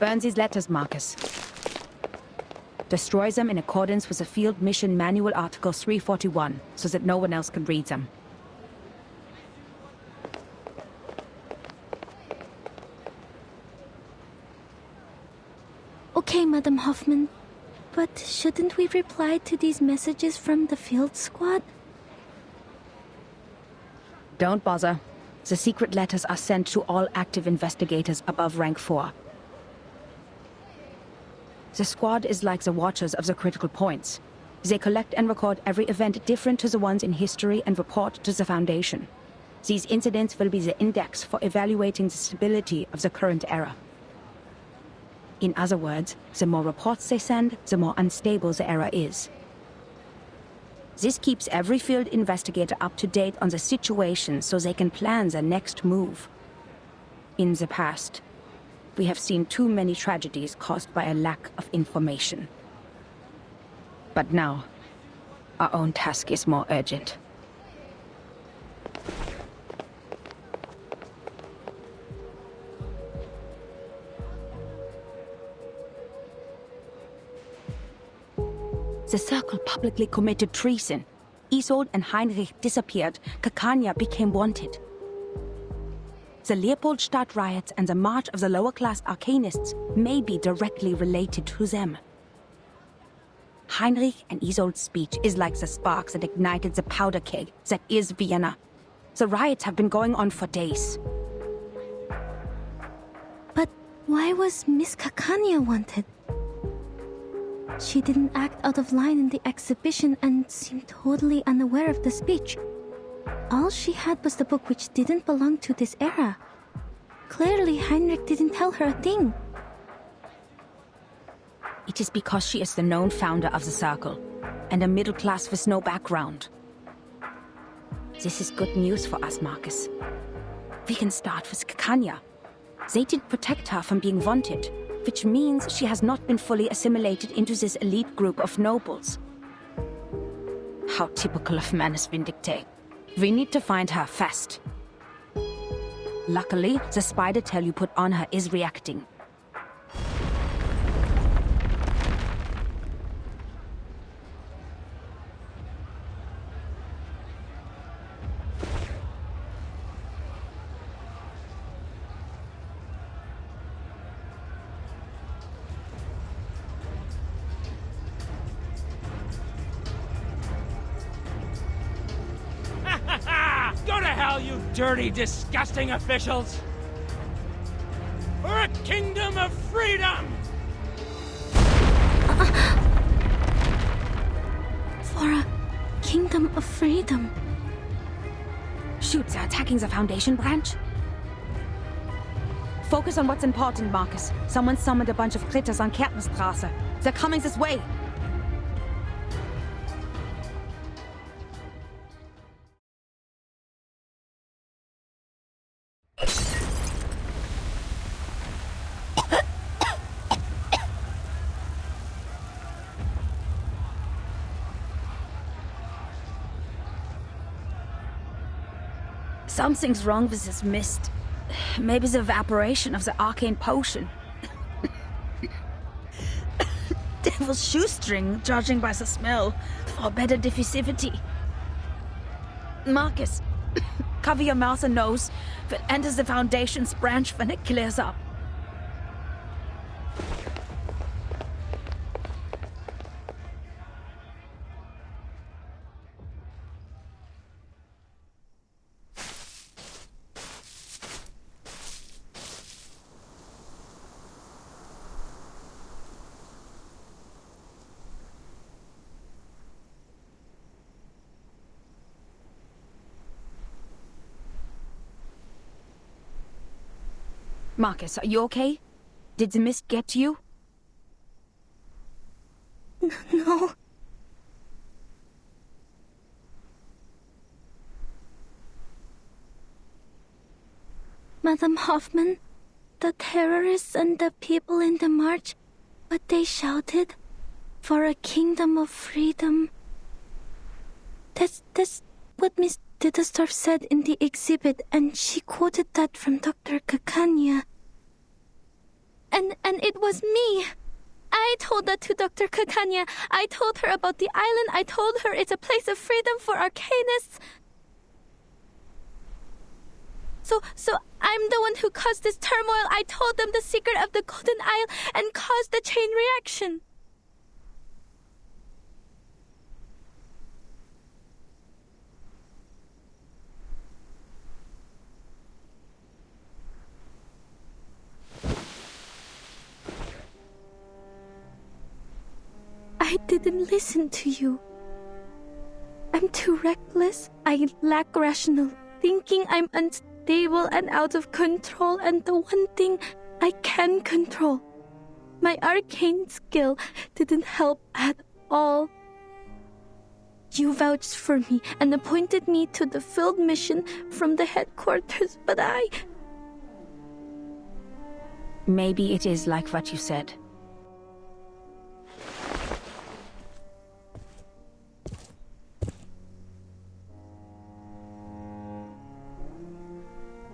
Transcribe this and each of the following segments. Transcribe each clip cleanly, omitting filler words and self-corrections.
Burn these letters, Marcus. Destroy them in accordance with the Field Mission Manual Article 341, so that no one else can read them. Okay, Madam Hoffman. But shouldn't we reply to these messages from the field squad? Don't bother. The secret letters are sent to all active investigators above rank 4. The squad is like the watchers of the critical points. They collect and record every event different to the ones in history and report to the Foundation. These incidents will be the index for evaluating the stability of the current era. In other words, the more reports they send, the more unstable the era is. This keeps every field investigator up to date on the situation so they can plan their next move. In the past, we have seen too many tragedies caused by a lack of information. But now, our own task is more urgent. The Circle publicly committed treason. Isolde and Heinrich disappeared. Kakanya became wanted. The Leopoldstadt riots and the march of the lower-class arcanists may be directly related to them. Heinrich and Isolde's speech is like the spark that ignited the powder keg that is Vienna. The riots have been going on for days. But why was Miss Kakanya wanted? She didn't act out of line in the exhibition and seemed totally unaware of the speech. All she had was the book which didn't belong to this era. Clearly, Heinrich didn't tell her a thing. It is because she is the known founder of the Circle, and a middle class with no background. This is good news for us, Marcus. We can start with Kakanya. They did protect her from being wanted, which means she has not been fully assimilated into this elite group of nobles. How typical of Manus Vindicte. We need to find her fast. Luckily, the spider tail you put on her is reacting. Go to hell, you dirty, disgusting officials! For a kingdom of freedom! For a kingdom of freedom. Shoot, they're attacking the Foundation branch. Focus on what's important, Marcus. Someone summoned a bunch of critters on Kärtnerstraße. They're coming this way. Something's wrong with this mist. Maybe the evaporation of the arcane potion. Devil's shoestring, judging by the smell, for better diffusivity. Marcus, cover your mouth and nose, but enter the Foundation's branch when it clears up. Marcus, are you okay? Did the mist get to you? No. Madam Hoffman, the terrorists and the people in the march, what they shouted? For a kingdom of freedom. That's what Miss Dittersdorf said in the exhibit, and she quoted that from Dr. Kakanya. And it was me. I told that to Dr. Kakanya. I told her about the island. I told her it's a place of freedom for arcanists. So I'm the one who caused this turmoil. I told them the secret of the Golden Isle and caused the chain reaction. I didn't listen to you. I'm too reckless. I lack rational thinking. I'm unstable and out of control, and the one thing I can control, my arcane skill, didn't help at all. You vouched for me and appointed me to the field mission from the headquarters, but Maybe it is like what you said.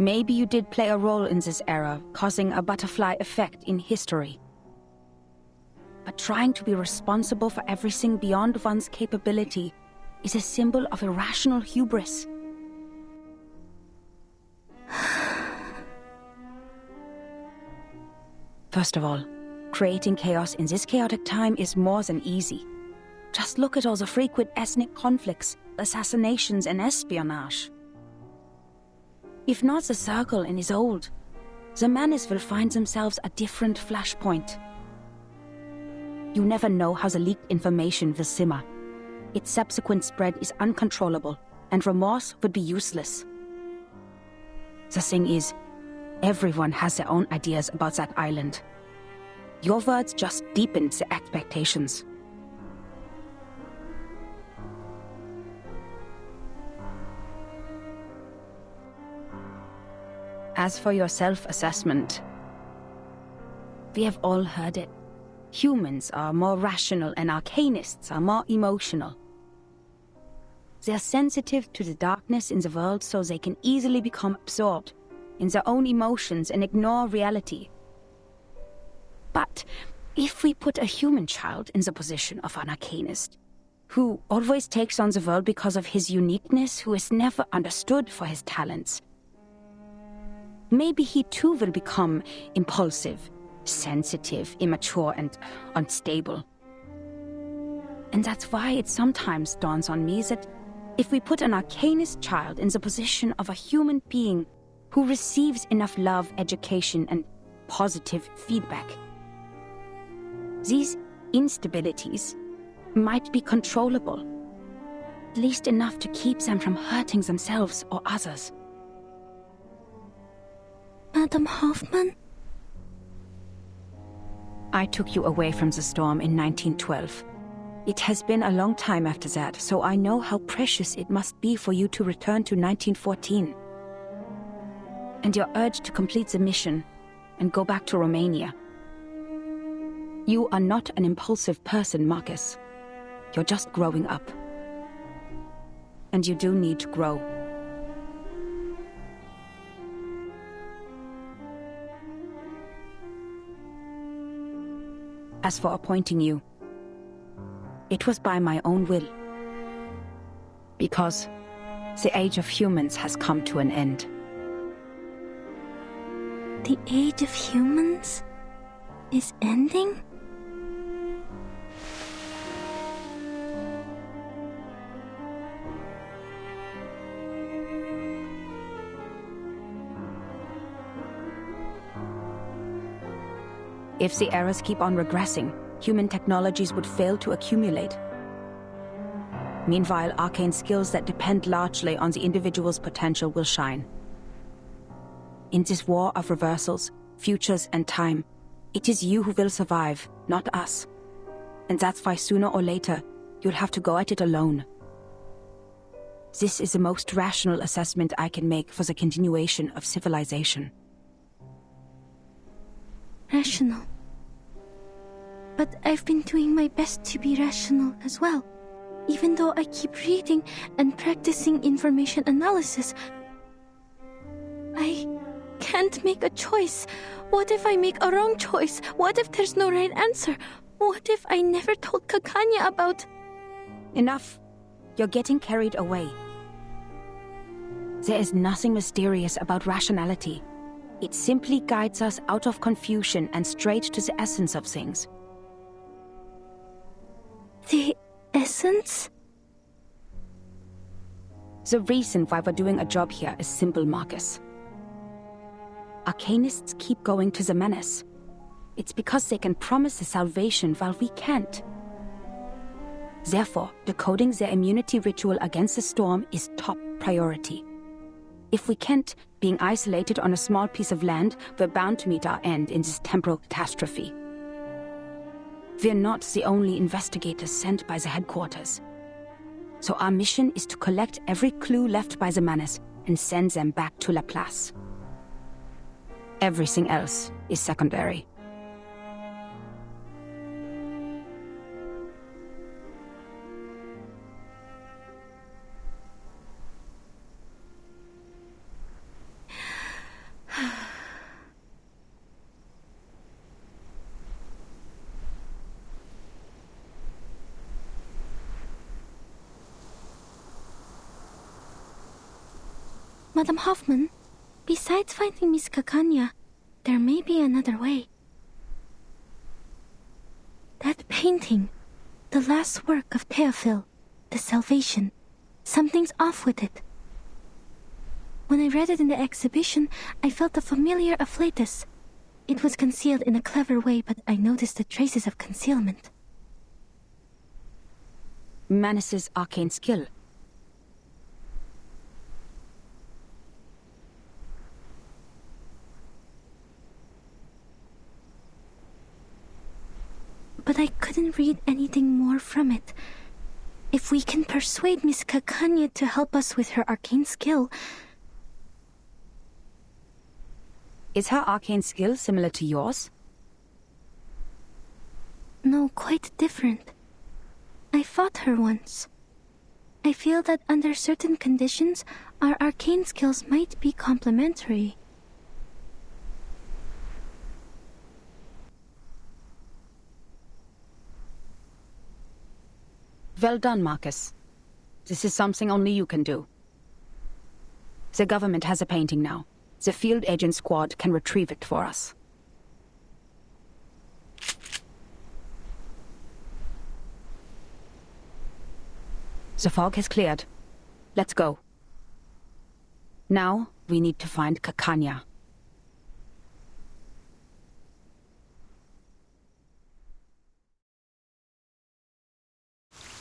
Maybe you did play a role in this era, causing a butterfly effect in history. But trying to be responsible for everything beyond one's capability is a symbol of irrational hubris. First of all, creating chaos in this chaotic time is more than easy. Just look at all the frequent ethnic conflicts, assassinations, and espionage. If not the Circle and his old, the Menace will find themselves a different flashpoint. You never know how the leaked information will simmer. Its subsequent spread is uncontrollable, and remorse would be useless. The thing is, everyone has their own ideas about that island. Your words just deepened the expectations. As for your self-assessment, we have all heard it. Humans are more rational and arcanists are more emotional. They are sensitive to the darkness in the world so they can easily become absorbed in their own emotions and ignore reality. But if we put a human child in the position of an arcanist, who always takes on the world because of his uniqueness, who is never understood for his talents, maybe he too will become impulsive, sensitive, immature, and unstable. And that's why it sometimes dawns on me that if we put an arcanist child in the position of a human being who receives enough love, education, and positive feedback, these instabilities might be controllable, at least enough to keep them from hurting themselves or others. Madam Hoffman? I took you away from the storm in 1912. It has been a long time after that, so I know how precious it must be for you to return to 1914. And your urge to complete the mission and go back to Romania. You are not an impulsive person, Marcus. You're just growing up. And you do need to grow. As for appointing you, it was by my own will. Because the age of humans has come to an end. The age of humans is ending? If the eras keep on regressing, human technologies would fail to accumulate. Meanwhile, arcane skills that depend largely on the individual's potential will shine. In this war of reversals, futures, and time, it is you who will survive, not us. And that's why sooner or later, you'll have to go at it alone. This is the most rational assessment I can make for the continuation of civilization. Rational. But I've been doing my best to be rational as well. Even though I keep reading and practicing information analysis, can't make a choice. What if I make a wrong choice? What if there's no right answer? What if I never told Kakanya about... Enough. You're getting carried away. There is nothing mysterious about rationality. It simply guides us out of confusion and straight to the essence of things. The essence? The reason why we're doing a job here is simple, Marcus. Arcanists keep going to the menace. It's because they can promise the salvation while we can't. Therefore, decoding their immunity ritual against the storm is top priority. If we can't, being isolated on a small piece of land, we're bound to meet our end in this temporal catastrophe. We're not the only investigators sent by the headquarters. So our mission is to collect every clue left by the menace and send them back to La Place. Everything else is secondary. Madam Hoffman, besides finding Miss Kakanya, there may be another way. That painting, the last work of Theophil, the Salvation, something's off with it. When I read it in the exhibition, I felt a familiar afflatus. It was concealed in a clever way, but I noticed the traces of concealment. Manus's arcane skill. But I couldn't read anything more from it. If we can persuade Miss Kakanya to help us with her arcane skill... Is her arcane skill similar to yours? No, quite different. I fought her once. I feel that under certain conditions, our arcane skills might be complementary. Well done, Marcus. This is something only you can do. The government has a painting now. The field agent squad can retrieve it for us. The fog has cleared. Let's go. Now, we need to find Kakanya.